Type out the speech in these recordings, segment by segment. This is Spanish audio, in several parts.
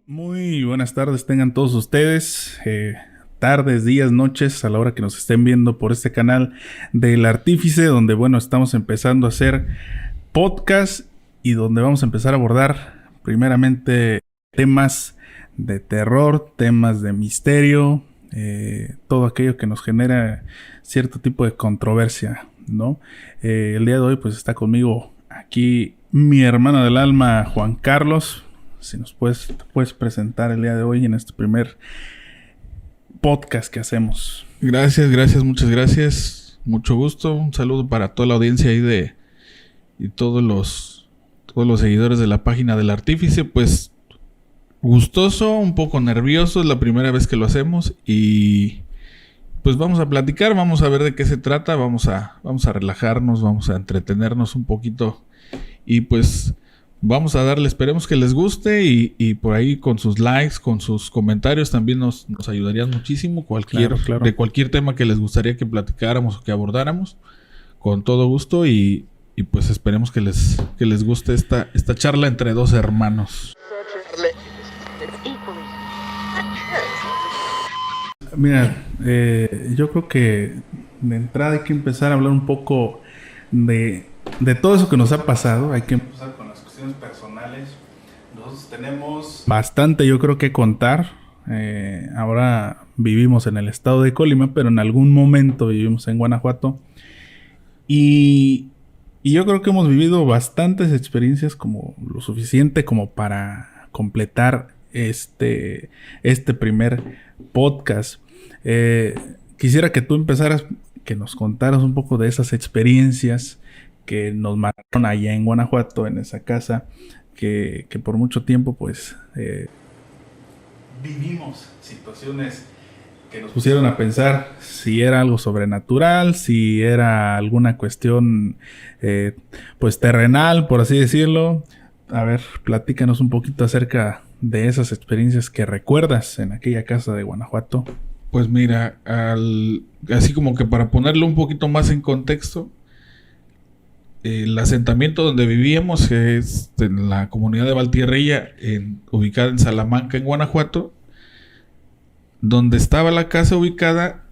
Muy buenas tardes tengan todos ustedes, tardes, días, noches, a la hora que nos estén viendo por este canal del Artífice, donde estamos empezando a hacer podcast y donde vamos a empezar a abordar primeramente temas de terror, temas de misterio, todo aquello que nos genera cierto tipo de controversia, ¿no? El día de hoy pues está conmigo aquí mi hermano del alma, Juan Carlos. Si nos puedes presentar el día de hoy en este primer podcast que hacemos. Muchas gracias. Mucho gusto. Un saludo para toda la audiencia ahí y todos los seguidores de la página del Artífice. Pues gustoso, un poco nervioso, es la primera vez que lo hacemos y pues vamos a platicar, vamos a ver de qué se trata, vamos a relajarnos, vamos a entretenernos un poquito y pues vamos a darle, esperemos que les guste y por ahí con sus likes, con sus comentarios también nos ayudarían muchísimo. Claro. De cualquier tema que les gustaría que platicáramos o que abordáramos, con todo gusto y pues esperemos que les guste esta charla entre dos hermanos. Mira, yo creo que de entrada hay que empezar a hablar un poco de todo eso que nos ha pasado. Hay que empezar con las cuestiones personales. Nosotros tenemos bastante, yo creo, que contar. Ahora vivimos en el estado de Colima, pero en algún momento vivimos en Guanajuato. Y yo creo que hemos vivido bastantes experiencias, como lo suficiente como para completar este primer podcast. Quisiera que tú empezaras, que nos contaras un poco de esas experiencias que nos marcaron allá en Guanajuato, en esa casa que por mucho tiempo pues vivimos situaciones que nos pusieron a pensar si era algo sobrenatural, si era alguna cuestión pues terrenal, por así decirlo. A ver, platícanos un poquito acerca de esas experiencias que recuerdas en aquella casa de Guanajuato. Pues mira, así como que para ponerlo un poquito más en contexto, el asentamiento donde vivíamos es en la comunidad de Valtierrilla, ubicada en Salamanca, en Guanajuato. Donde estaba la casa ubicada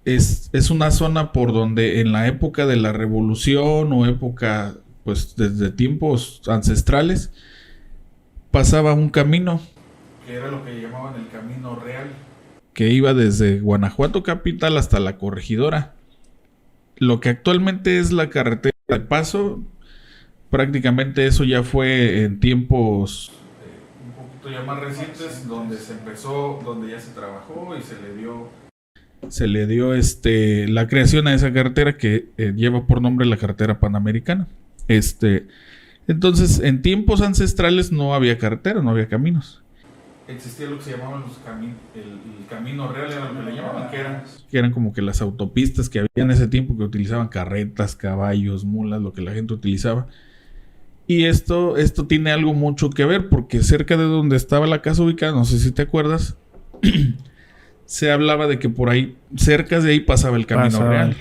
es una zona por donde en la época de la Revolución o época, pues desde tiempos ancestrales, pasaba un camino, que era lo que llamaban el Camino Real, que iba desde Guanajuato capital hasta la Corregidora. Lo que actualmente es la carretera de paso, prácticamente eso ya fue en tiempos un poquito ya más recientes, donde se empezó, donde ya se trabajó y se le dio la creación a esa carretera que lleva por nombre la carretera Panamericana. Entonces, en tiempos ancestrales no había carretera, no había caminos. Existía lo que se llamaban el camino real, era lo que le llamaban, que eran como que las autopistas que había en ese tiempo, que utilizaban carretas, caballos, mulas, lo que la gente utilizaba. Y esto tiene algo mucho que ver, porque cerca de donde estaba la casa ubicada, no sé si te acuerdas, se hablaba de que por ahí, cerca de ahí pasaba el camino real.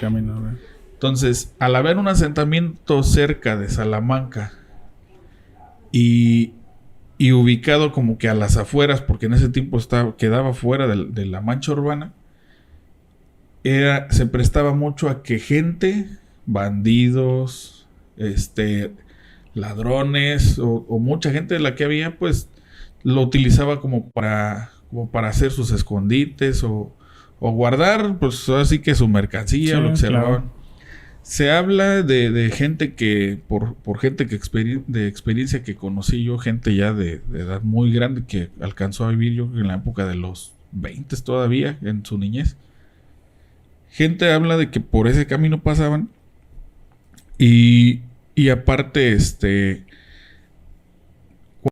Entonces, al haber un asentamiento cerca de Salamanca y ubicado como que a las afueras, porque en ese tiempo quedaba fuera de la mancha urbana, se prestaba mucho a que gente, bandidos, ladrones o mucha gente de la que había, pues lo utilizaba como para hacer sus escondites o guardar, pues así que su mercancía, sí, lo que se robaban. Se habla de gente que, por gente de experiencia que conocí yo, gente ya de edad muy grande que alcanzó a vivir yo en la época de los 20 todavía, en su niñez. Gente habla de que por ese camino pasaban y aparte,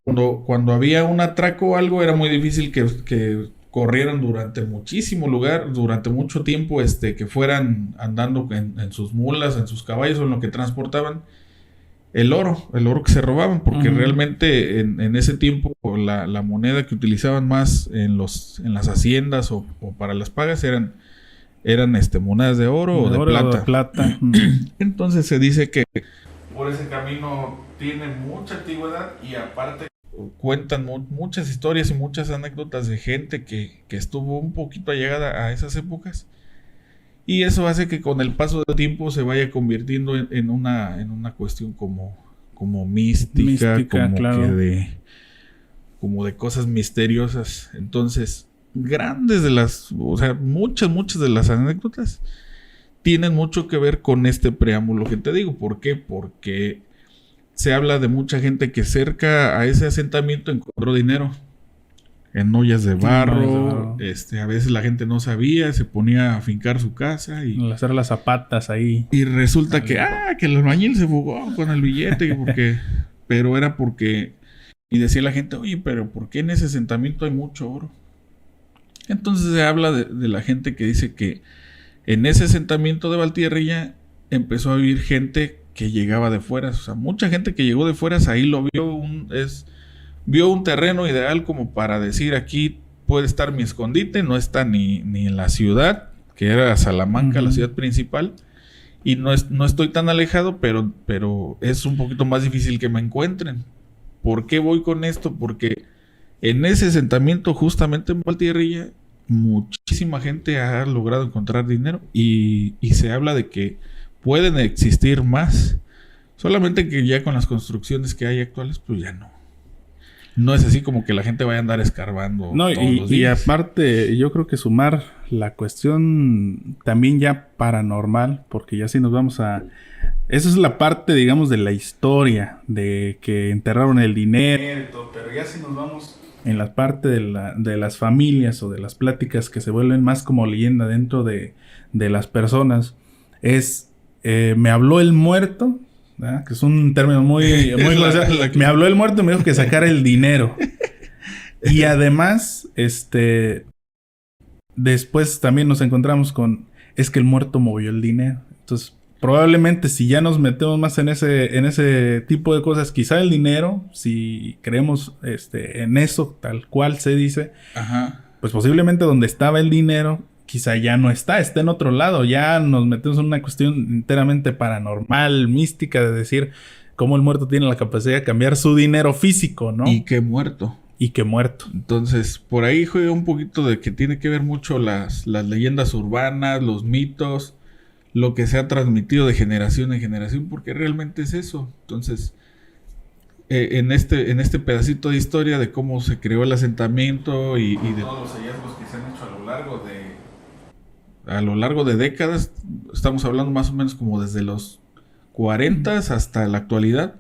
cuando había un atraco o algo, era muy difícil que corrieran durante mucho tiempo, que fueran andando en sus mulas, en sus caballos o en lo que transportaban el oro que se robaban, porque realmente en ese tiempo la moneda que utilizaban más en las haciendas o para las pagas eran monedas de oro o de plata. Entonces se dice que por ese camino tiene mucha antigüedad y aparte cuentan muchas historias y muchas anécdotas de gente que estuvo un poquito allegada a esas épocas. Y eso hace que con el paso del tiempo se vaya convirtiendo en una cuestión como mística, como claro. como de cosas misteriosas. Entonces, muchas de las anécdotas tienen mucho que ver con este preámbulo que te digo. ¿Por qué? Porque se habla de mucha gente que cerca a ese asentamiento encontró dinero en ollas de barro. A veces la gente no sabía, se ponía a afincar su casa y hacer las zapatas ahí. Y resulta que el albañil se fugó con el billete pero era porque, y decía la gente, oye, pero ¿por qué en ese asentamiento hay mucho oro? Entonces se habla de la gente que dice que en ese asentamiento de Valtierrilla empezó a vivir gente que llegaba de fuera. O sea, mucha gente que llegó de fuera ahí lo vio un terreno ideal como para decir, aquí puede estar mi escondite, no está ni en la ciudad, que era Salamanca, la ciudad principal, y no estoy tan alejado, pero es un poquito más difícil que me encuentren. ¿Por qué voy con esto? Porque en ese asentamiento, justamente en Valtierrilla, muchísima gente ha logrado encontrar dinero y se habla de que pueden existir más. Solamente que ya con las construcciones que hay actuales, pues ya no. No es así como que la gente vaya a andar escarbando todos los días. Y aparte, yo creo que sumar la cuestión también ya paranormal, porque ya si nos vamos a... Esa es la parte, digamos, de la historia, de que enterraron el dinero, pero ya si nos vamos en la parte de las familias o de las pláticas que se vuelven más como leyenda dentro de las personas, es... me habló el muerto... ¿verdad? Que es un término muy me habló el muerto y me dijo que sacara el dinero. Y además, después también nos encontramos con, es que el muerto movió el dinero. Entonces, probablemente si ya nos metemos más en ese tipo de cosas, quizá el dinero, si creemos en eso, tal cual se dice, ajá, pues posiblemente donde estaba el dinero quizá ya no está en otro lado. Ya nos metemos en una cuestión enteramente paranormal, mística, de decir cómo el muerto tiene la capacidad de cambiar su dinero físico, ¿no? Y que muerto. Entonces, por ahí juega un poquito de que tiene que ver mucho las leyendas urbanas, los mitos, lo que se ha transmitido de generación en generación, porque realmente es eso. Entonces, en este pedacito de historia de cómo se creó el asentamiento y de todos los hallazgos que se han hecho a lo largo de décadas, estamos hablando más o menos como desde los 40 hasta la actualidad,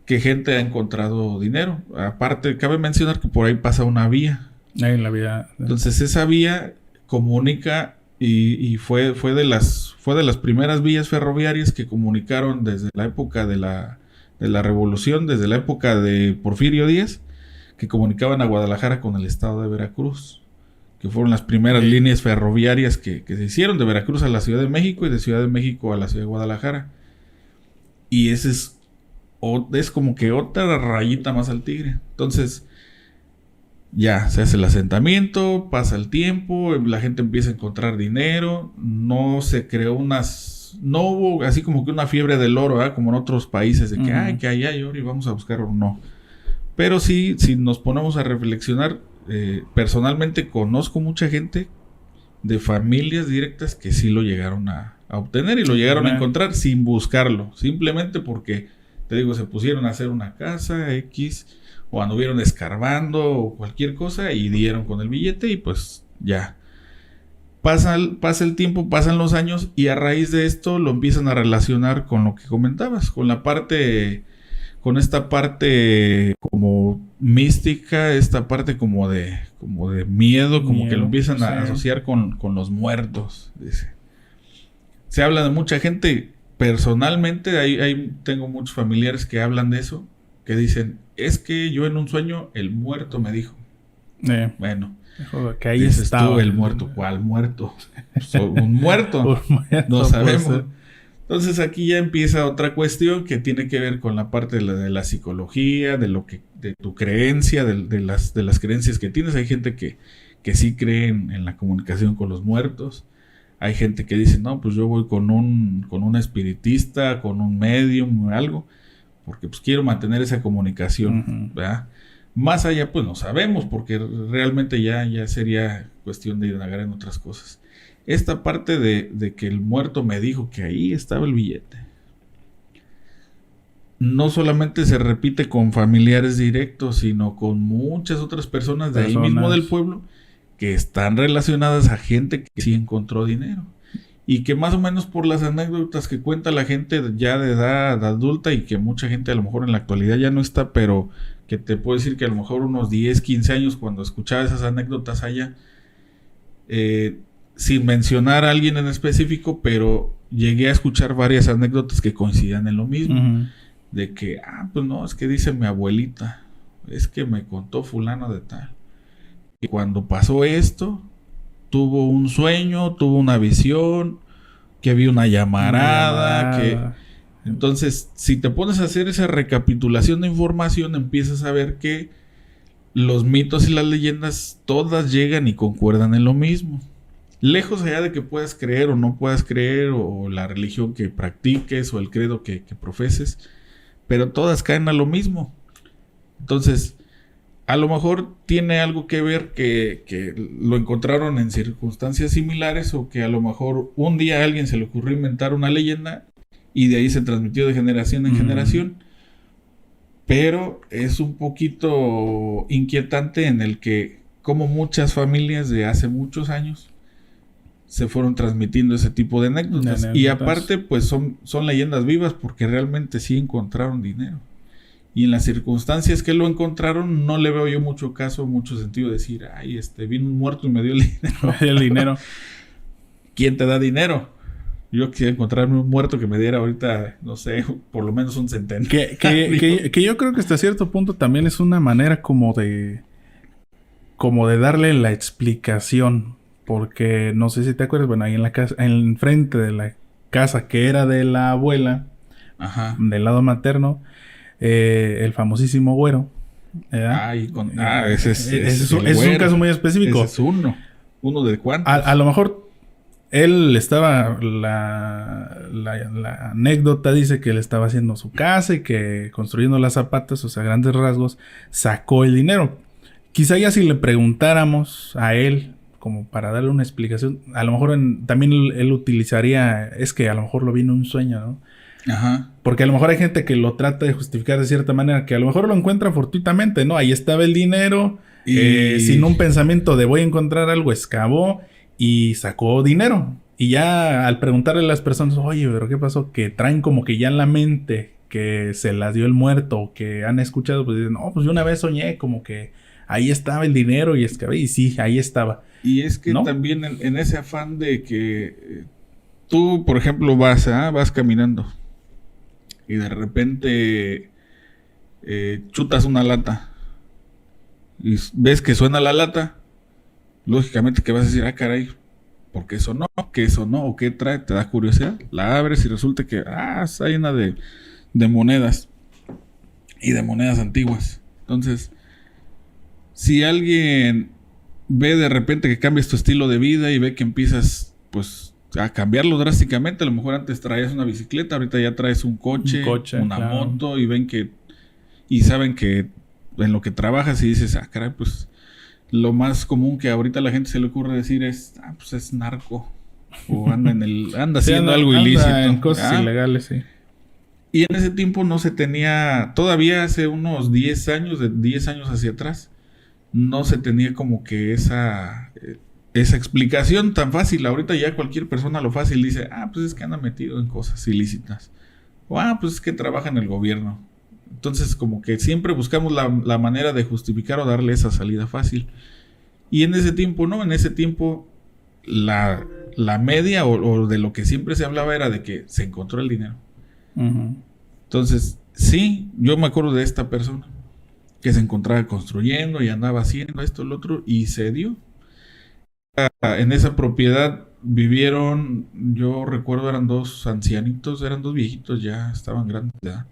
que gente ha encontrado dinero. Aparte, cabe mencionar que por ahí pasa una vía. En la vía. Entonces esa vía comunica y fue de las primeras vías ferroviarias que comunicaron desde la época de la Revolución, desde la época de Porfirio Díaz, que comunicaban a Guadalajara con el estado de Veracruz, que fueron las primeras líneas ferroviarias que se hicieron de Veracruz a la Ciudad de México y de Ciudad de México a la Ciudad de Guadalajara. Y ese es como que otra rayita más al tigre. Entonces, ya se hace el asentamiento, pasa el tiempo, la gente empieza a encontrar dinero, no se creó no hubo así como que una fiebre del oro, ¿eh? Como en otros países, de que, que ahí hay oro y vamos a buscar oro, no. Pero sí, si nos ponemos a reflexionar, personalmente conozco mucha gente de familias directas que sí lo llegaron a obtener y lo llegaron a encontrar sin buscarlo, simplemente porque, te digo, se pusieron a hacer una casa X o anduvieron escarbando o cualquier cosa y dieron con el billete y pues ya. Pasa el tiempo, pasan los años y a raíz de esto lo empiezan a relacionar con lo que comentabas, con esta parte como mística, esta parte como de miedo, como que lo empiezan a asociar con los muertos, dice. Se habla de mucha gente, personalmente, ahí tengo muchos familiares que hablan de eso, que dicen, es que yo en un sueño el muerto me dijo. Bueno, que ahí estaba. Tú, el muerto, ¿cuál muerto? Un muerto, no sabemos. Entonces aquí ya empieza otra cuestión que tiene que ver con la parte de la psicología, de tu creencia, de las creencias que tienes. Hay gente que sí cree en la comunicación con los muertos. Hay gente que dice, no, pues yo voy con un espiritista, con un medium o algo, porque pues quiero mantener esa comunicación, ¿verdad? Más allá, pues no sabemos, porque realmente ya sería cuestión de indagar en otras cosas. Esta parte de que el muerto me dijo que ahí estaba el billete, no solamente se repite con familiares directos, sino con muchas otras personas de ahí mismo del pueblo que están relacionadas a gente que sí encontró dinero. Y que más o menos por las anécdotas que cuenta la gente ya de edad adulta y que mucha gente a lo mejor en la actualidad ya no está, pero que te puedo decir que a lo mejor unos 10, 15 años cuando escuchaba esas anécdotas allá, sin mencionar a alguien en específico, pero llegué a escuchar varias anécdotas que coincidían en lo mismo. Uh-huh. De que, pues no, es que dice mi abuelita, es que me contó fulano de tal. Y cuando pasó esto, tuvo un sueño, tuvo una visión, que había una llamarada, que... Entonces, si te pones a hacer esa recapitulación de información, empiezas a ver que los mitos y las leyendas todas llegan y concuerdan en lo mismo. Lejos allá de que puedas creer o no puedas creer, o la religión que practiques, o el credo que profeses, pero todas caen a lo mismo. Entonces, a lo mejor tiene algo que ver que lo encontraron en circunstancias similares, o que a lo mejor un día a alguien se le ocurrió inventar una leyenda y de ahí se transmitió de generación en generación. Pero es un poquito inquietante en el que, como muchas familias de hace muchos años, se fueron transmitiendo ese tipo de anécdotas. Y aparte, pues son leyendas vivas porque realmente sí encontraron dinero. Y en las circunstancias que lo encontraron, no le veo yo mucho caso, mucho sentido decir, ay, vino un muerto y me dio el dinero. El dinero. ¿Quién te da dinero? Yo quisiera encontrarme un muerto que me diera ahorita, no sé, por lo menos un centenar. Que yo creo que hasta cierto punto también es una manera como de darle la explicación. Porque no sé si te acuerdas, bueno, ahí en la casa, en frente de la casa que era de la abuela, ajá, del lado materno, el famosísimo güero. Ese es un caso muy específico. Ese es uno de cuántos. A lo mejor él estaba, la anécdota dice que él estaba haciendo su casa y que construyendo las zapatas, o sea, grandes rasgos, sacó el dinero. Quizá ya si le preguntáramos a él, como para darle una explicación, a lo mejor también él utilizaría, es que a lo mejor lo vi en un sueño, ¿no? Ajá. Porque a lo mejor hay gente que lo trata de justificar de cierta manera, que a lo mejor lo encuentra fortuitamente, ¿no? Ahí estaba el dinero, sin un pensamiento de voy a encontrar algo, excavó y sacó dinero. Y ya al preguntarle a las personas, oye, pero ¿qué pasó? Que traen como que ya en la mente que se las dio el muerto, o que han escuchado, pues dicen, no, pues yo una vez soñé como que ahí estaba el dinero y excavé, y sí, ahí estaba. Y es que ¿no? También en ese afán de que tú, por ejemplo, vas caminando y de repente chutas una lata y ves que suena la lata, lógicamente que vas a decir, caray, ¿por qué sonó? ¿Qué sonó? ¿O qué trae? Te da curiosidad, la abres y resulta que está llena de monedas y de monedas antiguas. Entonces, si alguien ve de repente que cambias tu estilo de vida y ve que empiezas pues a cambiarlo drásticamente, a lo mejor antes traías una bicicleta, ahorita ya traes un coche una moto, y ven que y saben que en lo que trabajas y dices, caray, pues lo más común que ahorita a la gente se le ocurre decir es, pues es narco, o anda haciendo algo ilícito, en cosas ilegales, sí. Y en ese tiempo no se tenía, todavía hace unos 10 años, de 10 años hacia atrás, no se tenía como que esa explicación tan fácil. Ahorita ya cualquier persona lo fácil dice, pues es que anda metido en cosas ilícitas. O pues es que trabaja en el gobierno. Entonces como que siempre buscamos la manera de justificar o darle esa salida fácil. Y en ese tiempo no, en ese tiempo la media o de lo que siempre se hablaba era de que se encontró el dinero. Uh-huh. Entonces, sí, yo me acuerdo de esta persona que se encontraba construyendo y andaba haciendo esto, lo otro, y se dio. En esa propiedad vivieron, yo recuerdo eran dos ancianitos, eran dos viejitos, ya estaban grandes de edad.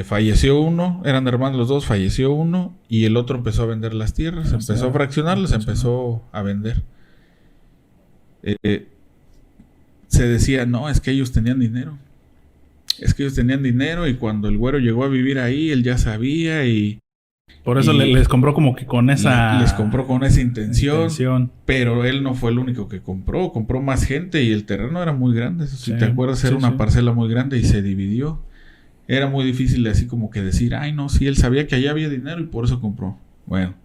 Falleció uno, eran hermanos los dos, falleció uno y el otro empezó a vender las tierras, empezó a fraccionarlas, empezó a vender. Se decía, no, es que ellos tenían dinero. Es que ellos tenían dinero y cuando el güero llegó a vivir ahí, él ya sabía y Por eso les compró como que con esa... Les compró con esa intención. Pero él no fue el único que compró. Compró más gente y el terreno era muy grande. Si te acuerdas, era una parcela muy grande y se dividió. Era muy difícil así como que decir, ay no, sí, él sabía que allá había dinero y por eso compró. Bueno.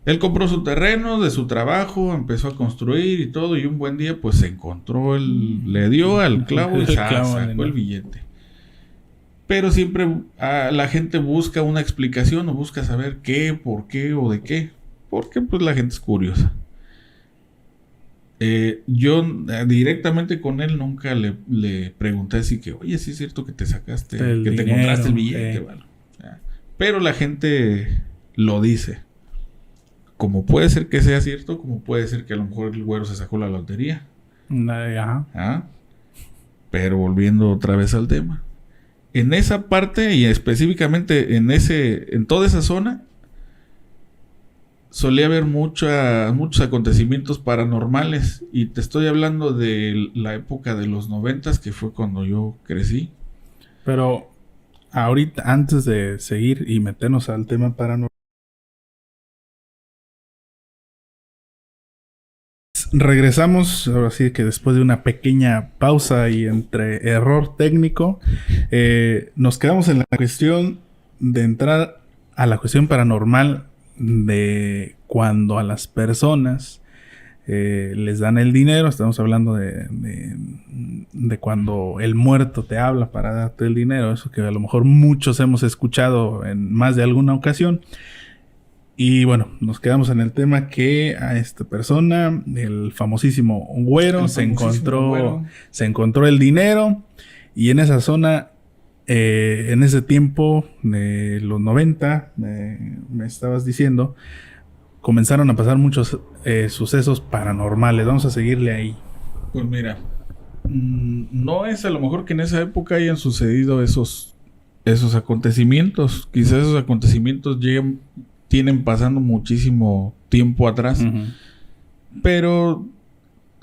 Él compró su terreno de su trabajo, empezó a construir y todo, y un buen día pues se encontró, le dio al clavo y sacó el billete. Pero siempre la gente busca una explicación o busca saber qué, por qué o de qué. Porque pues la gente es curiosa. Yo directamente con él nunca le pregunté así que, oye, sí es cierto que te sacaste, que te encontraste el billete. Bueno, pero la gente lo dice. Como puede ser que sea cierto, como puede ser que a lo mejor el güero se sacó la lotería. Pero volviendo otra vez al tema. En esa parte y específicamente en toda esa zona solía haber muchos acontecimientos paranormales. Y te estoy hablando de la época de los 90s, que fue cuando yo crecí. Pero ahorita, antes de seguir y meternos al tema paranormal, regresamos, ahora sí que después de una pequeña pausa y entre error técnico, nos quedamos en la cuestión de entrar a la cuestión paranormal de cuando a las personas les dan el dinero. Estamos hablando de cuando el muerto te habla para darte el dinero, eso que a lo mejor muchos hemos escuchado en más de alguna ocasión. Y bueno, nos quedamos en el tema que a esta persona, el famosísimo güero, se encontró el dinero. Y en esa zona, en ese tiempo de los 90, me estabas diciendo, comenzaron a pasar muchos sucesos paranormales. Vamos a seguirle ahí. Pues mira, no es a lo mejor que en esa época hayan sucedido esos acontecimientos. Quizás esos acontecimientos tienen pasando muchísimo tiempo atrás. Pero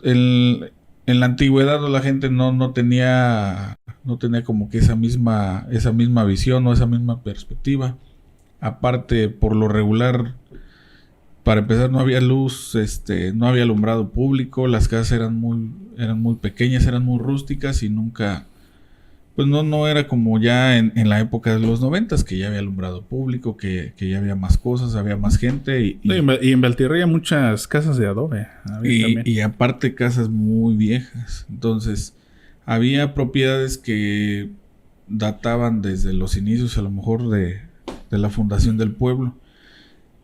en la antigüedad la gente no tenía como que esa misma visión o esa misma perspectiva. Aparte, por lo regular, para empezar, no había luz, no había alumbrado público, las casas eran muy pequeñas, eran muy rústicas y nunca... Pues no era como ya en la época de los 90s, que ya había alumbrado público, que ya había más cosas, había más gente. Y en Valtierrilla muchas casas de adobe. Y aparte casas muy viejas. Entonces, había propiedades que databan desde los inicios, a lo mejor, de la fundación del pueblo.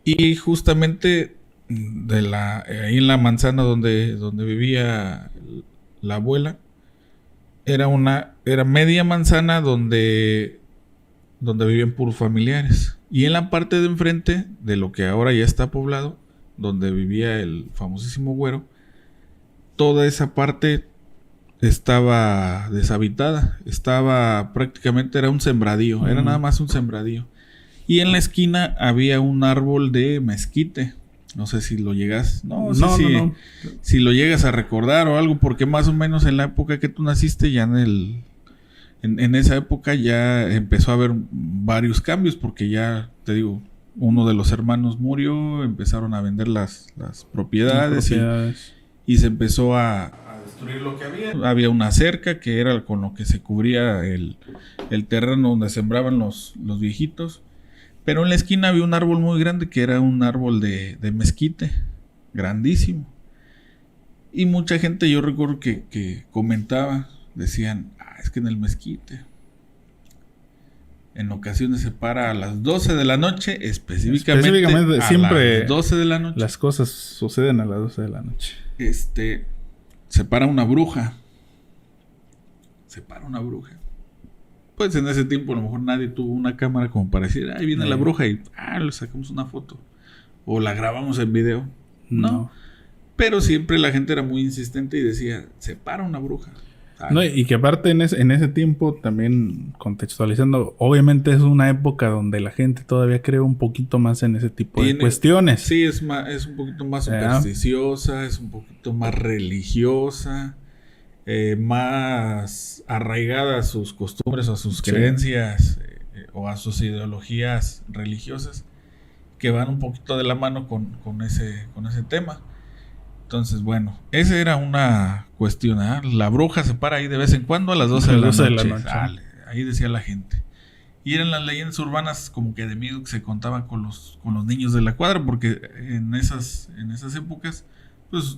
Y justamente ahí en la manzana donde vivía la abuela, era media manzana donde vivían puros familiares. Y en la parte de enfrente, de lo que ahora ya está poblado, donde vivía el famosísimo güero, toda esa parte estaba deshabitada. Prácticamente era un sembradío, era nada más un sembradío. Y en la esquina había un árbol de mezquite. No sé si lo llegas... No. Si lo llegas a recordar o algo, porque más o menos en la época que tú naciste, ya en esa época ya empezó a haber varios cambios, porque ya, te digo, uno de los hermanos murió, empezaron a vender las propiedades. Y se empezó a destruir lo que había. Había una cerca que era con lo que se cubría el terreno donde sembraban los viejitos. Pero en la esquina había un árbol muy grande que era un árbol de mezquite, grandísimo. Y mucha gente, yo recuerdo que comentaba, decían, es que en el mezquite en ocasiones se para a las 12 de la noche, específicamente siempre a las 12 de la noche. Las cosas suceden a las 12 de la noche. Se para una bruja. Pues en ese tiempo a lo mejor nadie tuvo una cámara como para decir, ahí viene la bruja y le sacamos una foto. O la grabamos en video. No. Pero siempre la gente era muy insistente y decía, se para una bruja. No, y que aparte en ese tiempo, también contextualizando, obviamente es una época donde la gente todavía cree un poquito más en ese tipo de cuestiones. Sí, es un poquito más supersticiosa, es un poquito más religiosa, más arraigada a sus costumbres, a sus creencias o a sus ideologías religiosas que van un poquito de la mano con ese tema. Entonces, bueno, esa era una cuestión. La bruja se para ahí de vez en cuando a las 12 de la noche. Dale, ahí decía la gente. Y eran las leyendas urbanas como que de miedo que se contaban con los niños de la cuadra, porque en esas épocas, pues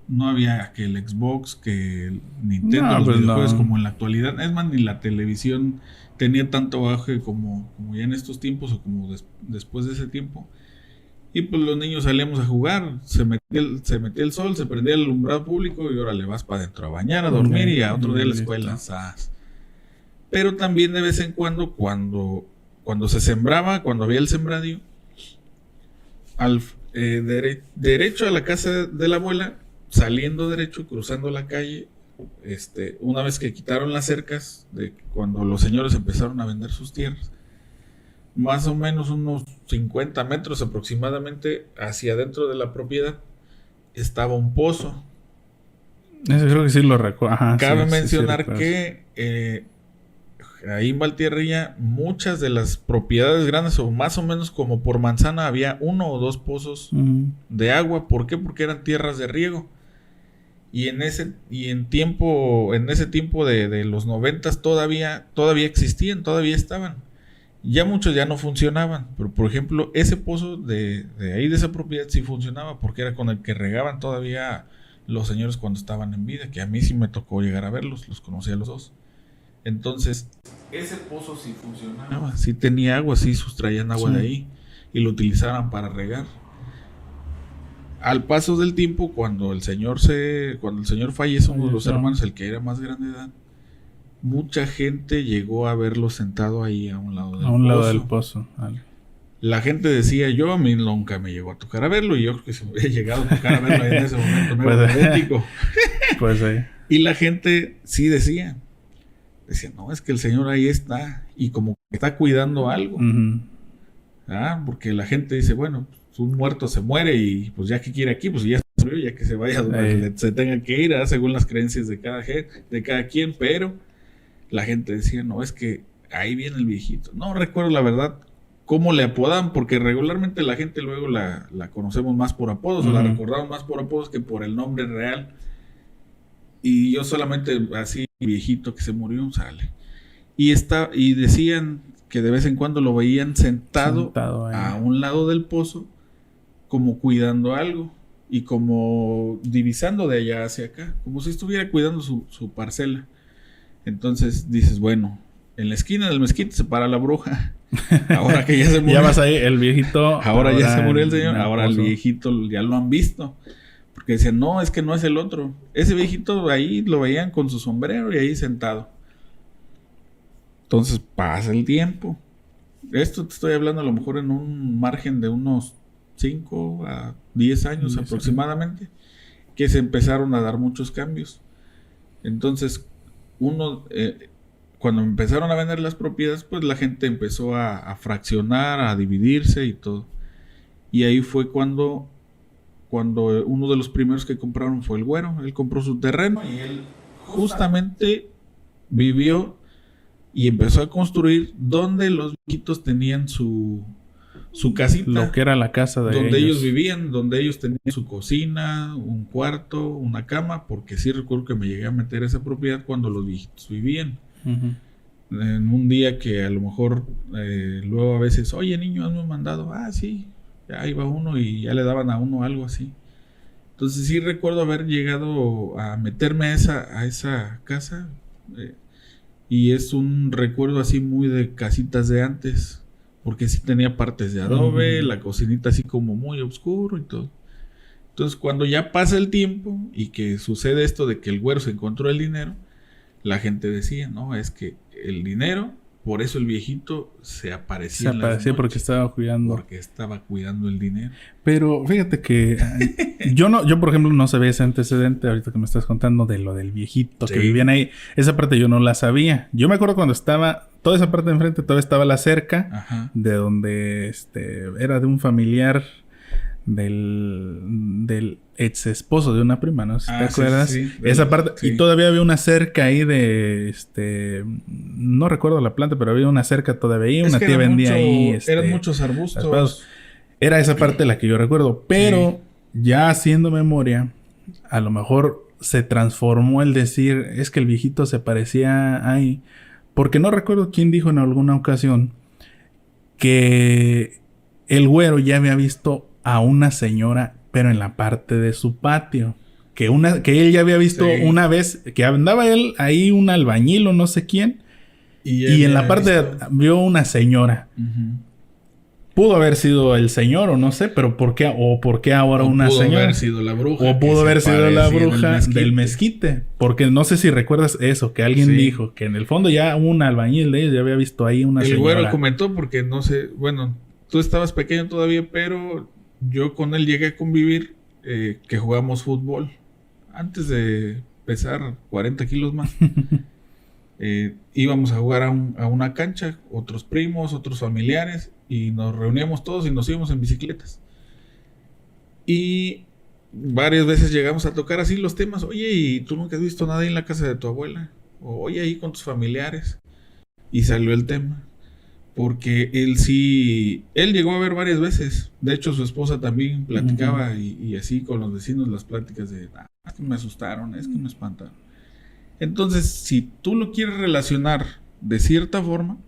no había que el Xbox, que el Nintendo, los videojuegos como en la actualidad. Es más, ni la televisión tenía tanto auge como ya en estos tiempos o como después de ese tiempo. Y pues los niños salíamos a jugar, se metía el sol, se prendía el alumbrado público y ahora le vas para adentro a bañar, a dormir y a otro día a la escuela. Pero también de vez en cuando se sembraba, cuando había el sembradío, derecho a la casa de la abuela, saliendo derecho, cruzando la calle, una vez que quitaron las cercas, de cuando los señores empezaron a vender sus tierras, más o menos unos 50 metros aproximadamente hacia adentro de la propiedad estaba un pozo. Eso creo que sí lo recuerdo. Cabe mencionar que ahí en Valtierrilla muchas de las propiedades grandes, o más o menos como por manzana, había 1 o 2 pozos de agua. ¿Por qué? Porque eran tierras de riego. Y en ese tiempo de los 90s todavía existían, todavía estaban. Ya muchos ya no funcionaban, pero por ejemplo ese pozo de ahí de esa propiedad sí funcionaba, porque era con el que regaban todavía los señores cuando estaban en vida, que a mí sí me tocó llegar a verlos, los conocí a los dos. Entonces ese pozo sí funcionaba, sí tenía agua, sí sustraían agua de ahí y lo utilizaban para regar. Al paso del tiempo, cuando el señor fallece, uno de los hermanos, el que era más grande de edad, mucha gente llegó a verlo sentado ahí a un lado del pozo. Vale. La gente decía, a mí nunca me llegó a tocar a verlo, y yo creo que si me hubiera llegado a tocar a verlo en ese momento me era idéntico. Pues sí. Y la gente sí decía, no, es que el señor ahí está, y como que está cuidando algo. Porque la gente dice, bueno, un muerto se muere, y pues ya que quiere aquí, pues ya se murió, ya que se vaya donde se tenga que ir, según las creencias de cada quien, pero la gente decía, no, es que ahí viene el viejito. No recuerdo la verdad cómo le apodan, porque regularmente la gente luego la conocemos más por apodos, o la recordamos más por apodos que por el nombre real. Y yo solamente así, viejito que se murió, sale. Y decían que de vez en cuando lo veían sentado a un lado del pozo, como cuidando algo, y como divisando de allá hacia acá, como si estuviera cuidando su parcela. Entonces dices, bueno, en la esquina del mezquite se para la bruja. Ahora que ya se murió. Ya vas ahí, el viejito. Ahora ya se murió el señor. Ahora el viejito ya lo han visto. Porque decían, no, es que no es el otro. Ese viejito ahí lo veían con su sombrero y ahí sentado. Entonces pasa el tiempo. Esto te estoy hablando a lo mejor en un margen de unos 5 a 10 años aproximadamente, que se empezaron a dar muchos cambios. Entonces, cuando empezaron a vender las propiedades, pues la gente empezó a fraccionar, a dividirse y todo. Y ahí fue cuando uno de los primeros que compraron fue el güero. Él compró su terreno y él justamente vivió y empezó a construir donde los viejitos tenían su casita. Lo que era la casa de donde ellos vivían, donde ellos tenían su cocina, un cuarto, una cama, porque sí recuerdo que me llegué a meter a esa propiedad cuando los viejitos vivían. En un día que a lo mejor luego a veces, oye niño, hazme un mandado. Sí, ya iba uno y ya le daban a uno algo así. Entonces sí recuerdo haber llegado a meterme a esa casa, y es un recuerdo así muy de casitas de antes, porque sí tenía partes de adobe, la cocinita así como muy oscuro y todo. Entonces cuando ya pasa el tiempo y que sucede esto de que el güero se encontró el dinero, la gente decía, no, es que el dinero, por eso el viejito se aparecía en las noches, porque estaba cuidando. Porque estaba cuidando el dinero. Pero fíjate que yo por ejemplo no sabía ese antecedente ahorita que me estás contando de lo del viejito que vivían ahí. Esa parte yo no la sabía. Yo me acuerdo cuando estaba toda esa parte de enfrente, todavía estaba la cerca de donde era de un familiar del ex esposo de una prima, ¿no? Si te Sí, acuerdas. sí, Esa parte. sí. Y todavía había una cerca ahí de no recuerdo la planta, pero había una cerca todavía ahí. Es Una que tía vendía ahí eran muchos raspados. arbustos. Era esa parte la que yo recuerdo. Pero ya haciendo memoria, a lo mejor se transformó el decir, es que el viejito se parecía ahí. Porque no recuerdo quién dijo en alguna ocasión que el güero ya había visto a una señora, pero en la parte de su patio. Que él ya había visto una vez, que andaba él ahí, un albañil o no sé quién, y en la parte vio una señora. Pudo haber sido el señor o no sé, pero ¿por qué ahora una señora? Pudo haber sido la bruja. O pudo haber sido la bruja del mezquite. Porque no sé si recuerdas eso, que alguien dijo que en el fondo ya un albañil de ellos ya había visto ahí una señora. El güero comentó porque no sé, bueno, tú estabas pequeño todavía, pero yo con él llegué a convivir, que jugamos fútbol antes de pesar 40 kilos más. Íbamos a jugar a una cancha, otros primos, otros familiares, y nos reuníamos todos y nos íbamos en bicicletas. Y varias veces llegamos a tocar así los temas. Oye, ¿y tú nunca has visto nada en la casa de tu abuela? O oye, ahí con tus familiares. Y salió el tema. Porque él llegó a ver varias veces. De hecho, su esposa también platicaba y así con los vecinos las pláticas de, es que me asustaron, es que me espantaron. Entonces, si tú lo quieres relacionar de cierta forma,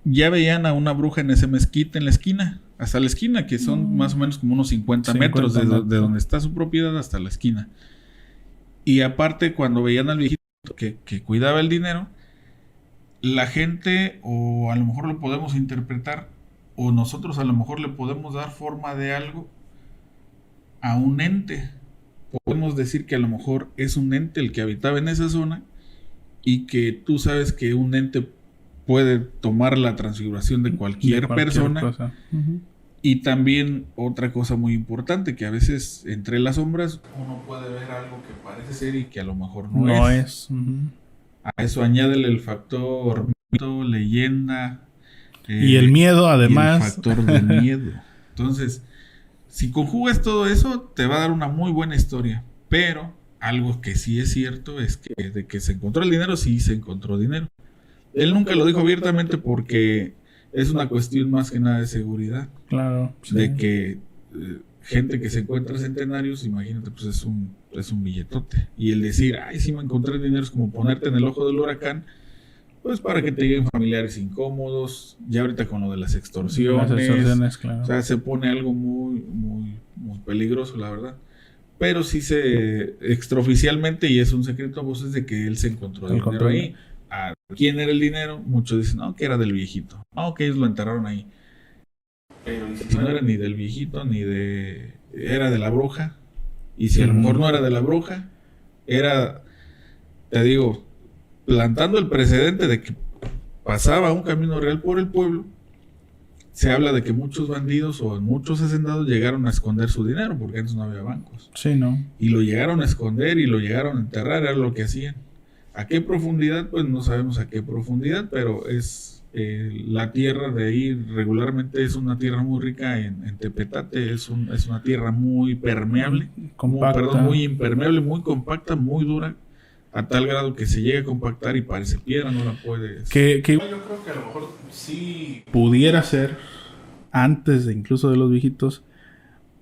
ya veían a una bruja en ese mezquite en la esquina, hasta la esquina, que son más o menos como unos 50 metros de donde está su propiedad hasta la esquina. Y aparte, cuando veían al viejito que cuidaba el dinero, la gente, o a lo mejor lo podemos interpretar, o nosotros a lo mejor le podemos dar forma de algo a un ente. Podemos decir que a lo mejor es un ente el que habitaba en esa zona y que tú sabes que un ente puede tomar la transfiguración de cualquier persona. Y también otra cosa muy importante, que a veces entre las sombras uno puede ver algo que parece ser y que a lo mejor no es. A eso añádele el factor mito, leyenda. Y el miedo, además. Y el factor de miedo. Entonces, si conjugas todo eso, te va a dar una muy buena historia. Pero algo que sí es cierto es que de que se encontró el dinero, sí se encontró dinero. Él nunca lo dijo abiertamente porque es una cuestión más que nada de seguridad. Claro. Sí. De que gente que se encuentra centenarios, imagínate, pues es un billetote. Y el decir, ay, sí me encontré dinero, es como ponerte en el ojo del huracán. Pues para que te lleguen familiares incómodos, ya ahorita con lo de las extorsiones, claro. O sea, se pone algo muy, muy, muy peligroso, la verdad. Pero sí se extraoficialmente, y es un secreto a voces, de que él se encontró el dinero ahí. ¿A quién era el dinero? Muchos dicen, no, que era del viejito. No, que ellos lo enterraron ahí. Pero si no era ni del viejito, era de la bruja. Y si a lo mejor no era de la bruja, era, te digo, plantando el precedente de que pasaba un camino real por el pueblo. Se habla de que muchos bandidos o muchos hacendados llegaron a esconder su dinero, porque antes no había bancos. Sí, ¿no? Y lo llegaron a esconder y lo llegaron a enterrar, era lo que hacían. ¿A qué profundidad? Pues no sabemos a qué profundidad, pero es la tierra de ahí regularmente es una tierra muy rica en tepetate, es una tierra muy permeable, muy impermeable, muy compacta, muy dura, a tal grado que se llega a compactar y parece piedra, no la puedes... Yo creo que a lo mejor sí pudiera ser antes de incluso de los viejitos,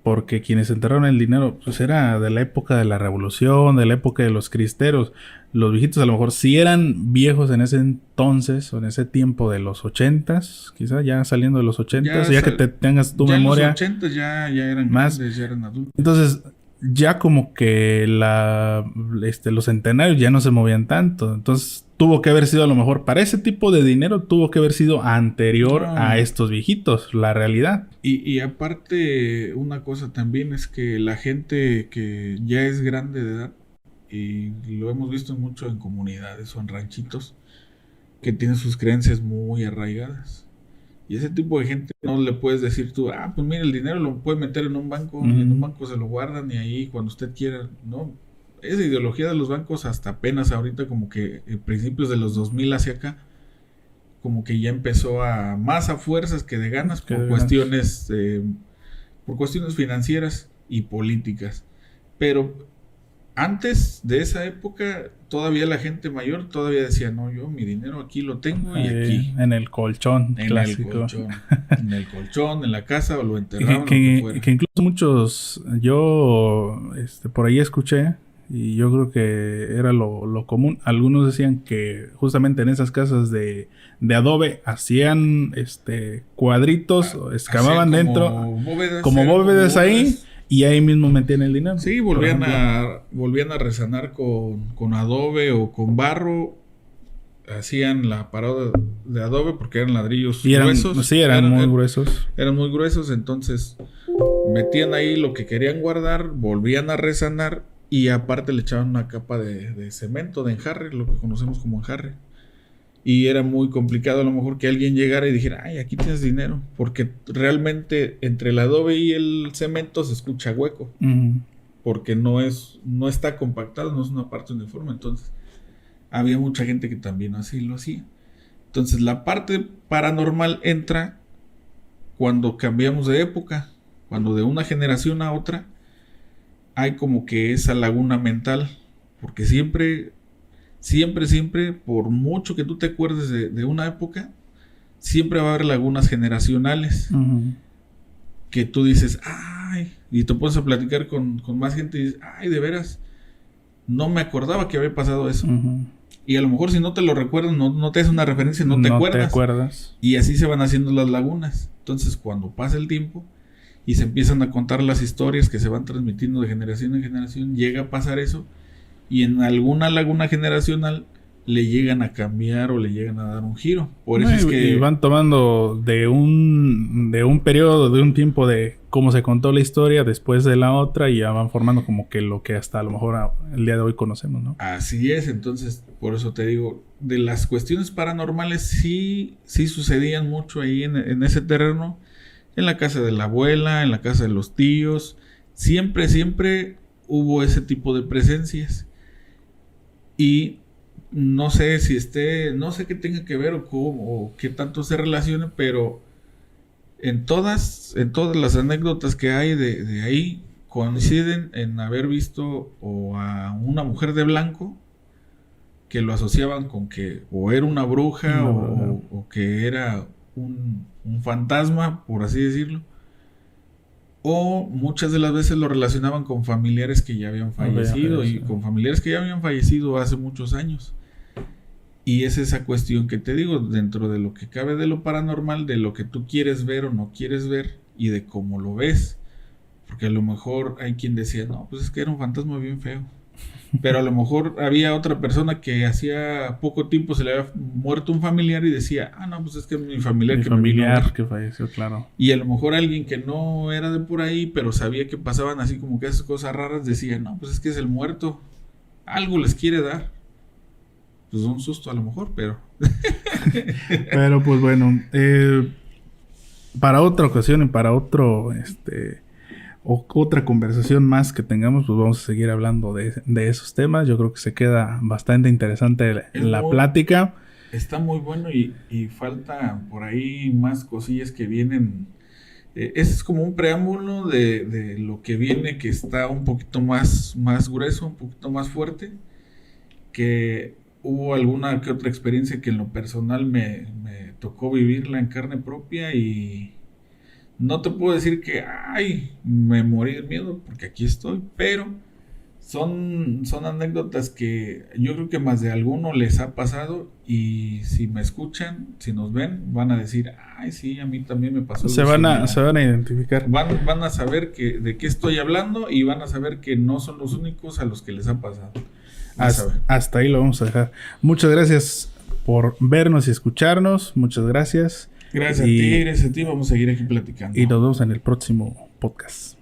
porque quienes enterraron el dinero pues era de la época de la revolución, de la época de los cristeros. Los viejitos a lo mejor sí eran viejos en ese entonces o en ese tiempo de los 80s, quizás ya saliendo de los 80s, ya que te tengas tu memoria. En los 80s ya eran más grandes, ya eran adultos. Entonces ya como que los centenarios ya no se movían tanto. Entonces tuvo que haber sido a lo mejor para ese tipo de dinero, tuvo que haber sido anterior a estos viejitos, la realidad. Y aparte, una cosa también es que la gente que ya es grande de edad, y lo hemos visto mucho en comunidades o en ranchitos, que tienen sus creencias muy arraigadas. Y ese tipo de gente no le puedes decir tú, pues mira, el dinero lo puede meter en un banco, y en un banco se lo guardan y ahí cuando usted quiera, no. Esa ideología de los bancos hasta apenas ahorita, como que principios de los 2000 hacia acá, como que ya empezó más a fuerzas que de ganas, por cuestiones por cuestiones financieras y políticas. Pero antes de esa época, todavía la gente mayor todavía decía, no, yo mi dinero aquí lo tengo y aquí. En el colchón En clásico. en el colchón, en la casa, o lo enterraban, que incluso muchos, yo por ahí escuché, y yo creo que era lo común. Algunos decían que justamente en esas casas de adobe hacían cuadritos, excavaban dentro, como bóvedas ahí. Y ahí mismo metían el dinero. Sí, volvían a resanar con adobe o con barro. Hacían la parada de adobe porque eran ladrillos gruesos. Sí, eran muy gruesos. Eran muy gruesos, entonces metían ahí lo que querían guardar, volvían a resanar y aparte le echaban una capa de cemento, de enjarre, lo que conocemos como enjarre. Y era muy complicado a lo mejor que alguien llegara y dijera, ay, aquí tienes dinero. Porque realmente entre el adobe y el cemento se escucha hueco. Uh-huh. Porque no está compactado, no es una parte uniforme. Entonces, había mucha gente que también así lo hacía. Entonces, la parte paranormal entra cuando cambiamos de época. Cuando de una generación a otra hay como que esa laguna mental. Porque siempre, por mucho que tú te acuerdes de una época, siempre va a haber lagunas generacionales. Uh-huh. Que tú dices, ay, y te pones a platicar con más gente y dices, ay, de veras, no me acordaba que había pasado eso. Uh-huh. Y a lo mejor si no te lo recuerdas, no te hace una referencia, no te acuerdas. Y así se van haciendo las lagunas. Entonces, cuando pasa el tiempo y se empiezan a contar las historias que se van transmitiendo de generación en generación, llega a pasar eso. Y en alguna laguna generacional le llegan a cambiar o le llegan a dar un giro. Por eso es que... Y van tomando de un periodo, de un tiempo de cómo se contó la historia después de la otra y ya van formando como que lo que hasta a lo mejor el día de hoy conocemos, ¿no? Así es, entonces por eso te digo, de las cuestiones paranormales sí sucedían mucho ahí en ese terreno, en la casa de la abuela, en la casa de los tíos, siempre hubo ese tipo de presencias. Y no sé si no sé qué tenga que ver o qué tanto se relacione, pero en todas las anécdotas que hay de ahí coinciden en haber visto o a una mujer de blanco que lo asociaban con que o era una bruja o que era un fantasma, por así decirlo. O muchas de las veces lo relacionaban con familiares que ya habían fallecido y con familiares que ya habían fallecido hace muchos años. Y es esa cuestión que te digo, dentro de lo que cabe de lo paranormal, de lo que tú quieres ver o no quieres ver y de cómo lo ves. Porque a lo mejor hay quien decía, no, pues es que era un fantasma bien feo. Pero a lo mejor había otra persona que hacía poco tiempo se le había muerto un familiar y decía, no, pues es que mi familiar que falleció, claro. Y a lo mejor alguien que no era de por ahí, pero sabía que pasaban así como que esas cosas raras, decía, no, pues es que es el muerto. Algo les quiere dar. Pues un susto a lo mejor, pero... Pero pues bueno, para otra ocasión y para otra conversación más que tengamos, pues vamos a seguir hablando de esos temas. Yo creo que se queda bastante interesante la plática. Está muy bueno y falta por ahí más cosillas que vienen. Ese es como un preámbulo de lo que viene, que está un poquito más grueso, un poquito más fuerte, que hubo alguna que otra experiencia que en lo personal me tocó vivirla en carne propia y... No te puedo decir que, me morí de miedo porque aquí estoy, pero son anécdotas que yo creo que más de alguno les ha pasado y si me escuchan, si nos ven, van a decir, sí, a mí también me pasó. Se van a identificar. Van a saber de qué estoy hablando y van a saber que no son los únicos a los que les ha pasado. Hasta ahí lo vamos a dejar. Muchas gracias por vernos y escucharnos. Muchas gracias. Gracias a ti. Vamos a seguir aquí platicando. Y nos vemos en el próximo podcast.